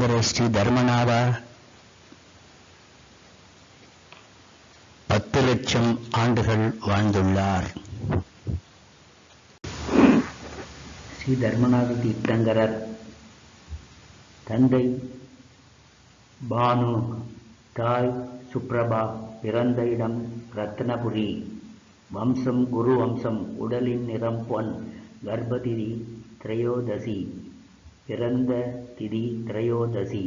தீர்த்தங்கர ஸ்ரீ தர்மநாதா 10 லட்சம் ஆண்டுகள் வாழ்ந்துள்ளார். ஸ்ரீ தர்மநாத தீர்த்தங்கரர் தந்தை பானு, தாய் சுப்ரபா, பிறந்த இடம் ரத்னபுரி, வம்சம் குரு வம்சம், உடலின் நிறம் பொன், கர்ப்பதிதி திரையோதசி, பிறந்த திதி திரையோதசி,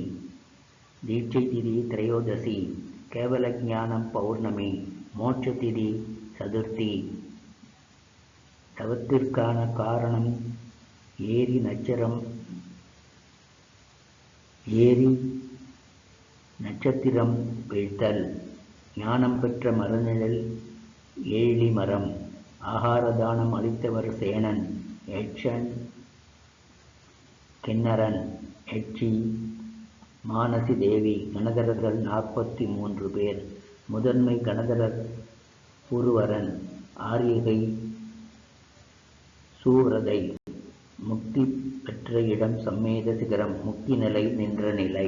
தீட்சை திதி திரையோதசி, கேவல ஞானம் பௌர்ணமி, மோட்ச திதி சதுர்த்தி. தவத்திற்கான காரணம் ஏரி நட்சத்திரம் வீழ்த்தல். ஞானம் பெற்ற மரநிழல் ஏழி மரம். ஆகார தானம் அளித்தவர் சேனன், யட்சன் கிண்ணரன், யட்சி மானசி தேவி. கணதரர்கள் 43 பேர். முதன்மை கணதரர் பூர்வரன், ஆரியகை, சூரதை. முக்தி பெற்ற இடம் சம்மேத சிகரம், முக்தி நிலை நின்ற நிலை.